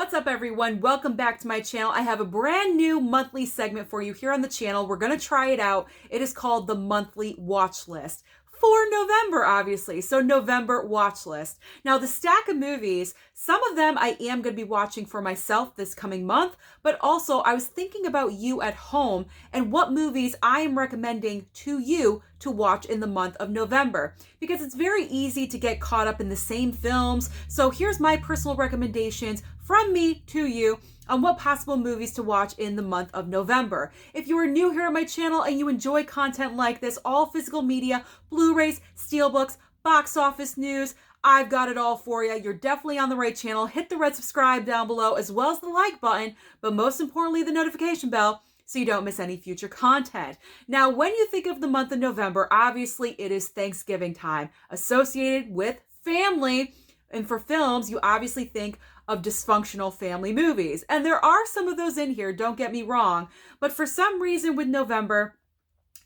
What's up, everyone? Welcome back to my channel. I have a brand new monthly segment for you here on the channel. We're going to try it out. It is called the monthly watch list for November, obviously. So November watch list. Now, the stack of movies, some of them I am going to be watching for myself this coming month, but also I was thinking about you at home and what movies I am recommending to you to watch in the month of November, because it's very easy to get caught up in the same films. So here's my personal recommendations from me to you on what possible movies to watch in the month of November. If you are new here on my channel and you enjoy content like this, all physical media, Blu-rays, steelbooks, box office news, I've got it all for you. You're definitely on the right channel. Hit the red subscribe down below as well as the like button, but most importantly, the notification bell so you don't miss any future content. Now, when you think of the month of November, obviously it is Thanksgiving time associated with family. And for films, you obviously think of dysfunctional family movies. And there are some of those in here, don't get me wrong. But for some reason with November,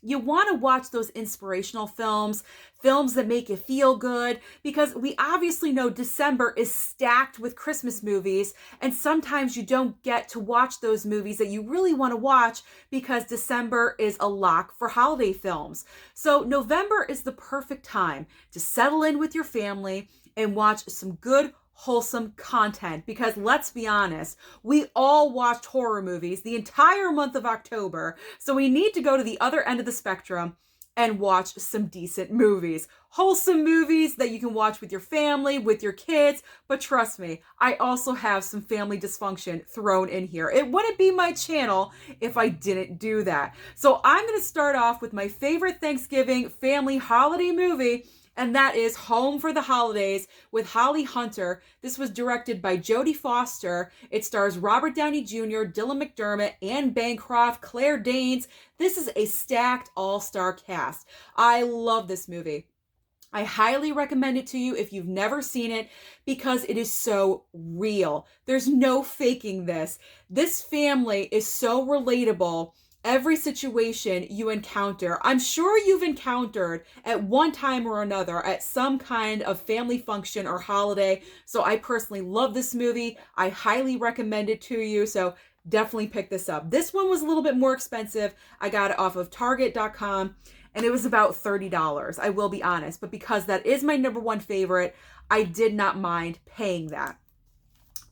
you want to watch those inspirational films, films that make you feel good, because we obviously know December is stacked with Christmas movies, and sometimes you don't get to watch those movies that you really want to watch because December is a lock for holiday films. So November is the perfect time to settle in with your family and watch some good, wholesome content, because let's be honest, we all watched horror movies the entire month of October, so we need to go to the other end of the spectrum and watch some decent movies. Wholesome movies that you can watch with your family, with your kids, but trust me, I also have some family dysfunction thrown in here. It wouldn't be my channel if I didn't do that. So I'm going to start off with my favorite Thanksgiving family holiday movie, and that is Home for the Holidays with Holly Hunter. This was directed by Jodie Foster. It stars Robert Downey Jr., Dylan McDermott, Anne Bancroft, Claire Danes. This is a stacked all-star cast. I love this movie. I highly recommend it to you if you've never seen it, because it is so real. There's no faking this. This family is so relatable. Every situation you encounter, I'm sure you've encountered at one time or another at some kind of family function or holiday. So I personally love this movie. I highly recommend it to you. So definitely pick this up. This one was a little bit more expensive. I got it off of Target.com and it was about $30. I will be honest, but because that is my number one favorite, I did not mind paying that.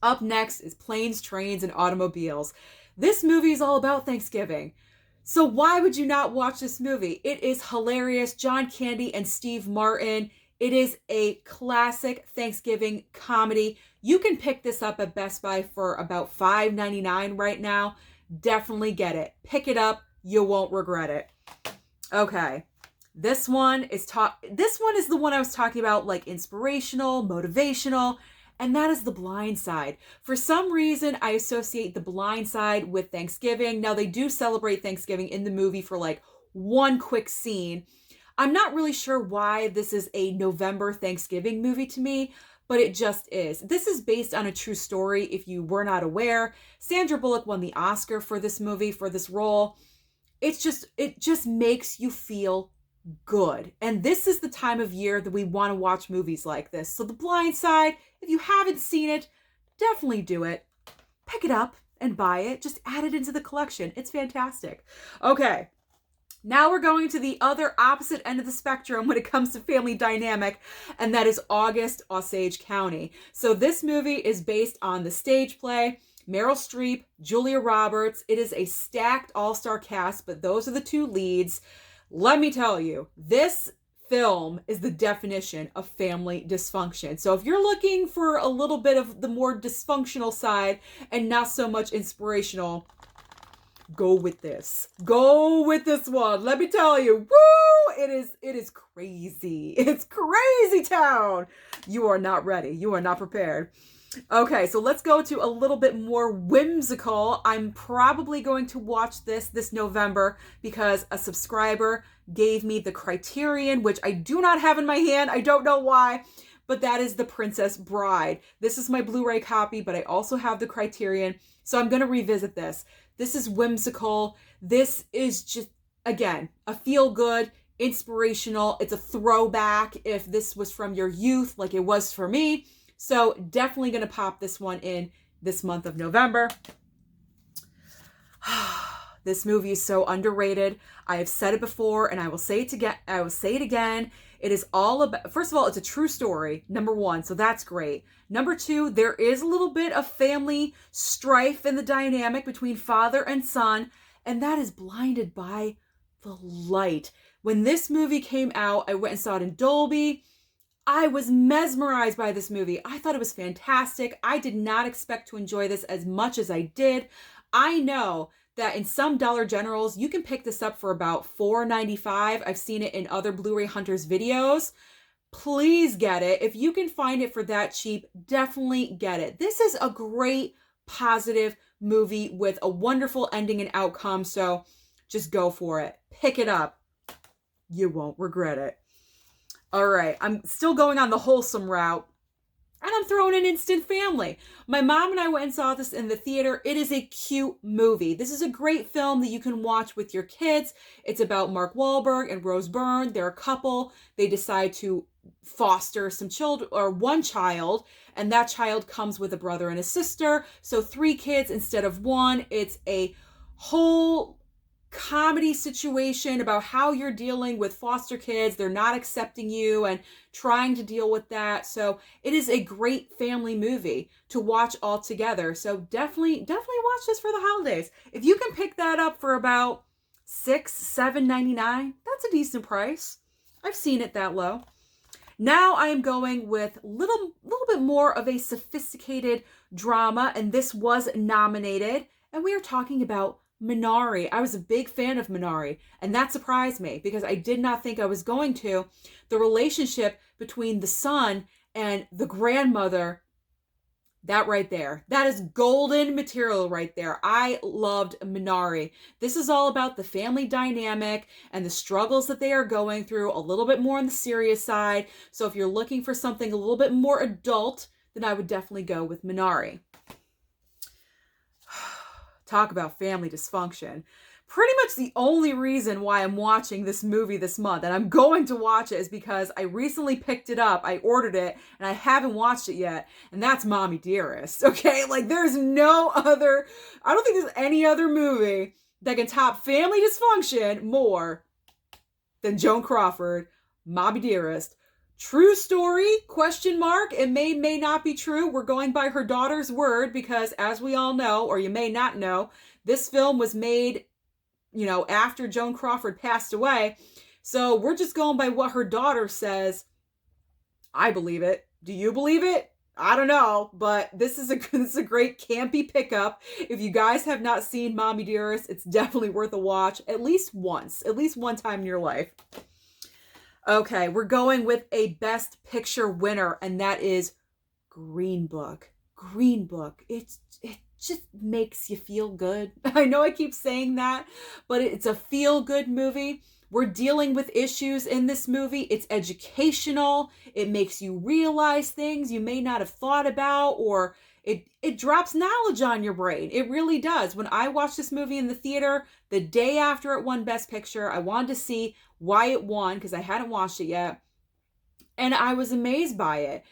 Up next is Planes, Trains, and Automobiles. This movie is all about Thanksgiving. So why would you not watch this movie? It is hilarious. John Candy and Steve Martin. It is a classic Thanksgiving comedy. You can pick this up at Best Buy for about $5.99 right now. Definitely get it. Pick it up. You won't regret it. Okay. This one is the one I was talking about, like inspirational, motivational. And that is The Blind Side. For some reason, I associate The Blind Side with Thanksgiving. Now, they do celebrate Thanksgiving in the movie for like one quick scene. I'm not really sure why this is a November Thanksgiving movie to me, but it just is. This is based on a true story, if you were not aware. Sandra Bullock won the Oscar for this movie, for this role. It just makes you feel good. And this is the time of year that we want to watch movies like this. So The Blind Side, if you haven't seen it, definitely do it. Pick it up and buy it. Just add it into the collection. It's fantastic. Okay. Now we're going to the other opposite end of the spectrum when it comes to family dynamic, and that is August, Osage County. So this movie is based on the stage play. Meryl Streep, Julia Roberts. It is a stacked all-star cast, but those are the two leads. Let me tell you, this film is the definition of family dysfunction. So if you're looking for a little bit of the more dysfunctional side and not so much inspirational, go with this. Go with this one. Let me tell you, woo! It is crazy. It's crazy town. You are not ready. You are not prepared. Okay, so let's go to a little bit more whimsical. I'm probably going to watch this November because a subscriber gave me the Criterion, which I do not have in my hand. I don't know why, but that is The Princess Bride. This is my Blu-ray copy, but I also have the Criterion, so I'm going to revisit this. This is whimsical. This is just, again, a feel-good, inspirational. It's a throwback if this was from your youth, like it was for me. So definitely going to pop this one in this month of November. This movie is so underrated. I have said it before and I will say it again. It is all about, first of all, it's a true story, number one, so that's great. Number two, there is a little bit of family strife in the dynamic between father and son, and that is blinded by the light. When this movie came out, I went and saw it in Dolby. I was mesmerized by this movie. I thought it was fantastic. I did not expect to enjoy this as much as I did. I know that in some Dollar Generals, you can pick this up for about $4.95. I've seen it in other Blu-ray Hunters videos. Please get it. If you can find it for that cheap, definitely get it. This is a great, positive movie with a wonderful ending and outcome, so just go for it. Pick it up. You won't regret it. All right, I'm still going on the wholesome route. And I'm throwing in Instant Family. My mom and I went and saw this in the theater. It is a cute movie. This is a great film that you can watch with your kids. It's about Mark Wahlberg and Rose Byrne. They're a couple. They decide to foster some children, or one child, and that child comes with a brother and a sister. So 3 kids instead of 1. It's a whole comedy situation about how you're dealing with foster kids. They're not accepting you and trying to deal with that. So it is a great family movie to watch all together. So definitely watch this for the holidays. If you can pick that up for about $7.99, that's a decent price. I've seen it that low. Now I am going with little bit more of a sophisticated drama, and this was nominated, and we are talking about Minari. I was a big fan of Minari, and that surprised me because I did not think I was going to. The relationship between the son and the grandmother, that right there, that is golden material right there. I loved Minari. This is all about the family dynamic and the struggles that they are going through, a little bit more on the serious side. So if you're looking for something a little bit more adult, then I would definitely go with Minari. Talk about family dysfunction. Pretty much the only reason why I'm watching this movie this month, and I'm going to watch it, is because I recently picked it up. I ordered it, and I haven't watched it yet, and that's Mommy Dearest, okay? Like, there's no other, I don't think there's any other movie that can top family dysfunction more than Joan Crawford, Mommy Dearest. True story, question mark. It may not be true. We're going by her daughter's word because, as we all know, or you may not know, this film was made, after Joan Crawford passed away. So we're just going by what her daughter says. I believe it. Do you believe it? I don't know, but this is a great campy pickup. If you guys have not seen Mommy Dearest, it's definitely worth a watch at least one time in your life. Okay, we're going with a Best Picture winner, and that is Green Book. Green Book. It just makes you feel good. I know I keep saying that, but it's a feel-good movie. We're dealing with issues in this movie. It's educational. It makes you realize things you may not have thought about, or it drops knowledge on your brain. It really does. When I watched this movie in the theater, the day after it won Best Picture, I wanted to see why it won because I hadn't watched it yet. And I was amazed by it.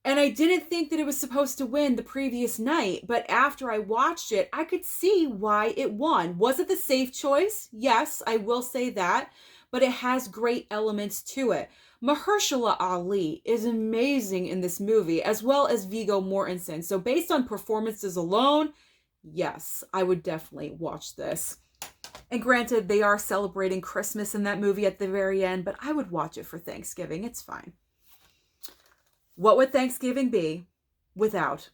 And I didn't think that it was supposed to win the previous night, but after I watched it, I could see why it won. Was it the safe choice? Yes, I will say that, but it has great elements to it. Mahershala Ali is amazing in this movie, as well as Viggo Mortensen. So based on performances alone, yes, I would definitely watch this. And granted, they are celebrating Christmas in that movie at the very end, but I would watch it for Thanksgiving. It's fine. What would Thanksgiving be without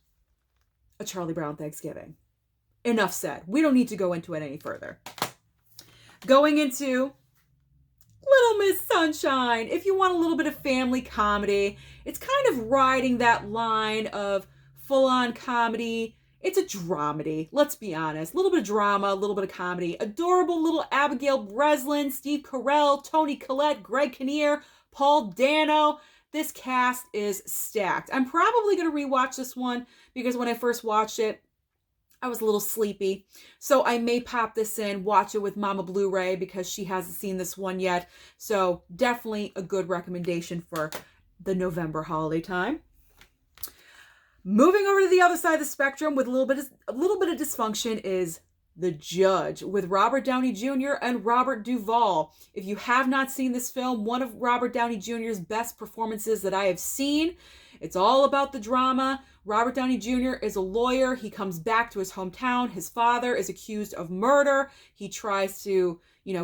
a Charlie Brown Thanksgiving? Enough said. We don't need to go into it any further. Going into Little Miss Sunshine. If you want a little bit of family comedy, it's kind of riding that line of full-on comedy. It's a dramedy, let's be honest. A little bit of drama, a little bit of comedy. Adorable little Abigail Breslin, Steve Carell, Toni Collette, Greg Kinnear, Paul Dano. This cast is stacked. I'm probably going to rewatch this one because when I first watched it, I was a little sleepy. So I may pop this in, watch it with Mama Blu-ray because she hasn't seen this one yet. So definitely a good recommendation for the November holiday time. Moving over to the other side of the spectrum with a little bit of dysfunction is The Judge with Robert Downey Jr. and Robert Duvall. If you have not seen this film, one of Robert Downey Jr.'s best performances that I have seen. It's all about the drama. Robert Downey Jr. is a lawyer. He comes back to his hometown. His father is accused of murder. He tries to,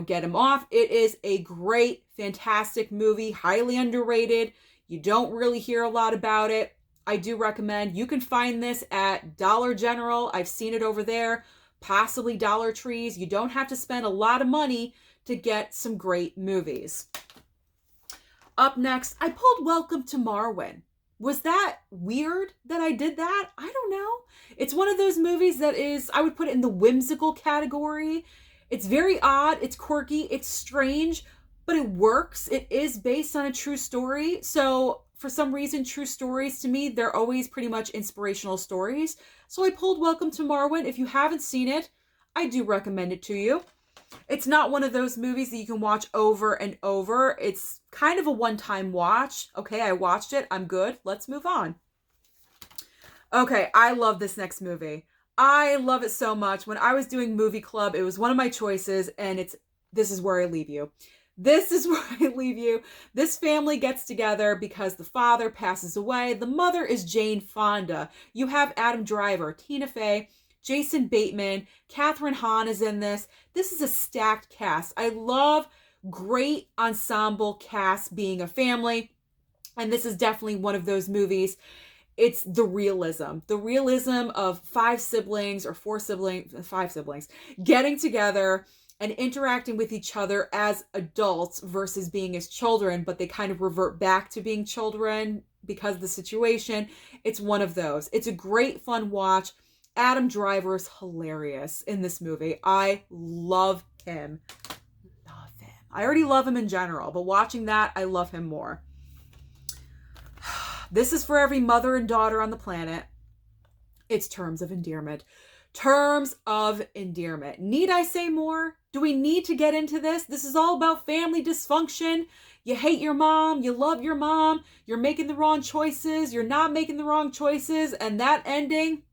get him off. It is a great, fantastic movie, highly underrated. You don't really hear a lot about it. I do recommend. You can find this at Dollar General. I've seen it over there. Possibly Dollar Trees. You don't have to spend a lot of money to get some great movies. Up next, I pulled Welcome to Marwyn. Was that weird that I did that? I don't know. It's one of those movies that is, I would put it in the whimsical category. It's very odd, it's quirky, it's strange, but it works. It is based on a true story. So for some reason, true stories to me, they're always pretty much inspirational stories. So I pulled Welcome to Marwyn. If you haven't seen it, I do recommend it to you. It's not one of those movies that you can watch over and over. It's kind of a one-time watch. Okay, I watched it. I'm good. Let's move on. Okay, I love this next movie. I love it so much. When I was doing movie club, it was one of my choices, and This Is Where I Leave You. This is where I leave you. This family gets together because the father passes away. The mother is Jane Fonda. You have Adam Driver, Tina Fey, Jason Bateman, Catherine Hahn is in this. This is a stacked cast. I love great ensemble cast being a family. And this is definitely one of those movies. It's the realism of five siblings getting together and interacting with each other as adults versus being as children, but they kind of revert back to being children because of the situation. It's one of those. It's a great fun watch. Adam Driver is hilarious in this movie. I love him. I already love him in general, but watching that, I love him more. This is for every mother and daughter on the planet. It's Terms of Endearment. Terms of Endearment. Need I say more? Do we need to get into this? This is all about family dysfunction. You hate your mom. You love your mom. You're making the wrong choices. You're not making the wrong choices. And that ending,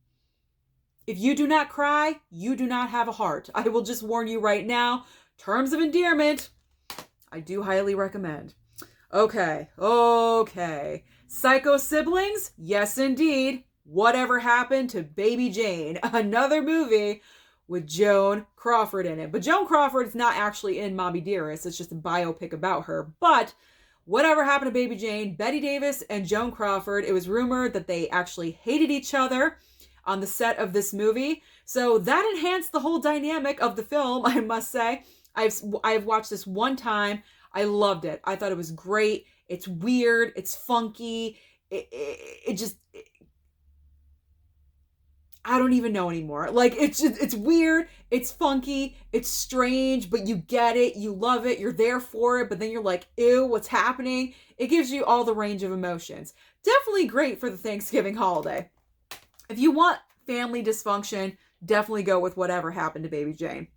if you do not cry, you do not have a heart. I will just warn you right now. Terms of Endearment, I do highly recommend. Okay. Psycho Siblings? Yes, indeed. Whatever Happened to Baby Jane? Another movie with Joan Crawford in it. But Joan Crawford is not actually in Mommy Dearest. It's just a biopic about her. But Whatever Happened to Baby Jane? Bette Davis and Joan Crawford. It was rumored that they actually hated each other on the set of this movie. So that enhanced the whole dynamic of the film, I must say. I've watched this one time. I loved it. I thought it was great. It's weird. It's funky. I don't even know anymore. Like, it's weird. It's funky. It's strange, but you get it. You love it. You're there for it. But then you're like, ew, what's happening? It gives you all the range of emotions. Definitely great for the Thanksgiving holiday. If you want family dysfunction, definitely go with Whatever Happened to Baby Jane.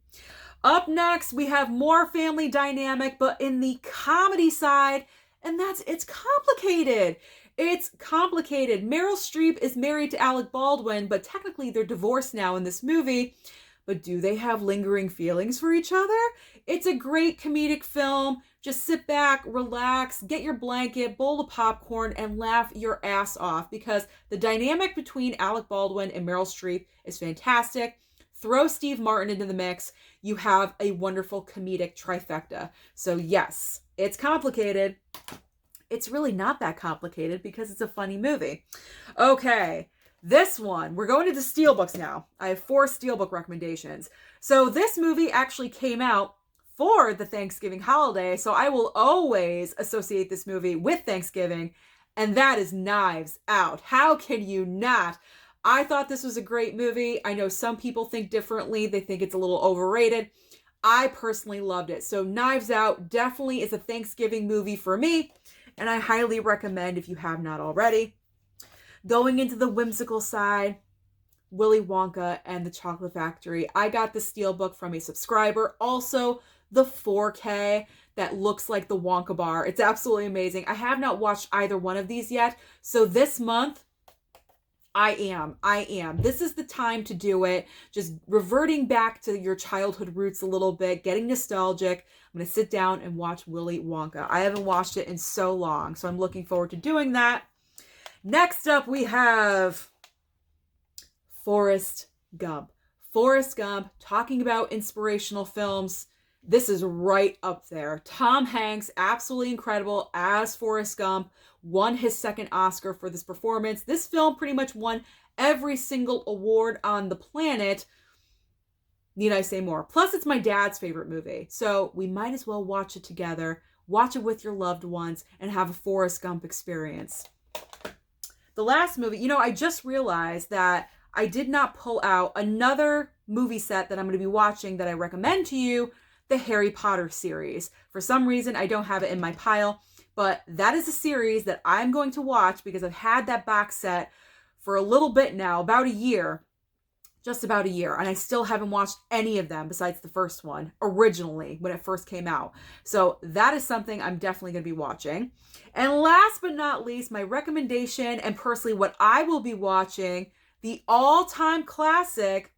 Up next, we have more family dynamic, but in the comedy side, and it's complicated. It's complicated. Meryl Streep is married to Alec Baldwin, but technically they're divorced now in this movie. But do they have lingering feelings for each other? It's a great comedic film. Just sit back, relax, get your blanket, bowl of popcorn, and laugh your ass off because the dynamic between Alec Baldwin and Meryl Streep is fantastic. Throw Steve Martin into the mix. You have a wonderful comedic trifecta. So yes, it's complicated. It's really not that complicated because it's a funny movie. Okay, this one, we're going into Steelbooks now. I have 4 Steelbook recommendations. So this movie actually came out for the Thanksgiving holiday, so I will always associate this movie with Thanksgiving, and that is Knives Out. How can you not? I thought this was a great movie. I know some people think differently. They think it's a little overrated. I personally loved it. So Knives Out definitely is a Thanksgiving movie for me, and I highly recommend if you have not already. Going into the whimsical side, Willy Wonka and the Chocolate Factory. I got the Steelbook from a subscriber. Also, the 4K that looks like the Wonka bar. It's absolutely amazing. I have not watched either one of these yet. So this month, I am. This is the time to do it. Just reverting back to your childhood roots a little bit, getting nostalgic. I'm going to sit down and watch Willy Wonka. I haven't watched it in so long, so I'm looking forward to doing that. Next up, we have Forrest Gump. Forrest Gump, talking about inspirational films. This is right up there. Tom Hanks, absolutely incredible as Forrest Gump, won his second Oscar for this performance. This film pretty much won every single award on the planet. Need I say more? Plus, it's my dad's favorite movie, so we might as well watch it together, watch it with your loved ones, and have a Forrest Gump experience. The last movie, I just realized that I did not pull out another movie set that I'm going to be watching that I recommend to you, the Harry Potter series. For some reason, I don't have it in my pile, but that is a series that I'm going to watch because I've had that box set for a little bit now, about a year, just about a year, and I still haven't watched any of them besides the first one, originally, when it first came out. So that is something I'm definitely going to be watching. And last but not least, my recommendation, and personally what I will be watching, the all-time classic,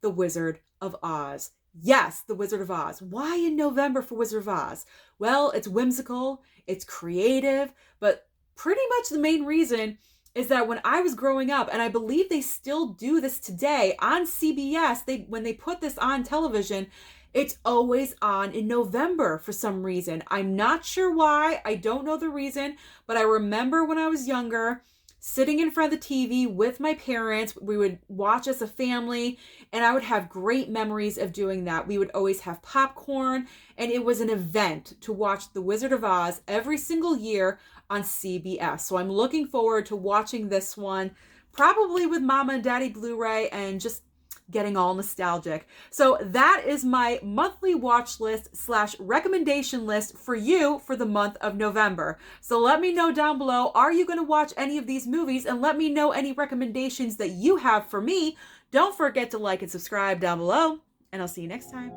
The Wizard of Oz. Yes, The Wizard of Oz. Why in November for Wizard of Oz? Well, it's whimsical, it's creative, but pretty much the main reason is that when I was growing up, and I believe they still do this today on CBS, when they put this on television, it's always on in November for some reason. I'm not sure why. I don't know the reason, but I remember when I was younger, sitting in front of the TV with my parents. We would watch as a family, and I would have great memories of doing that. We would always have popcorn, and it was an event to watch The Wizard of Oz every single year on CBS. So I'm looking forward to watching this one, probably with Mama and Daddy Blu-ray, and just getting all nostalgic. So that is my monthly watch list / recommendation list for you for the month of November. So let me know down below, are you going to watch any of these movies? And let me know any recommendations that you have for me. Don't forget to like and subscribe down below, and I'll see you next time.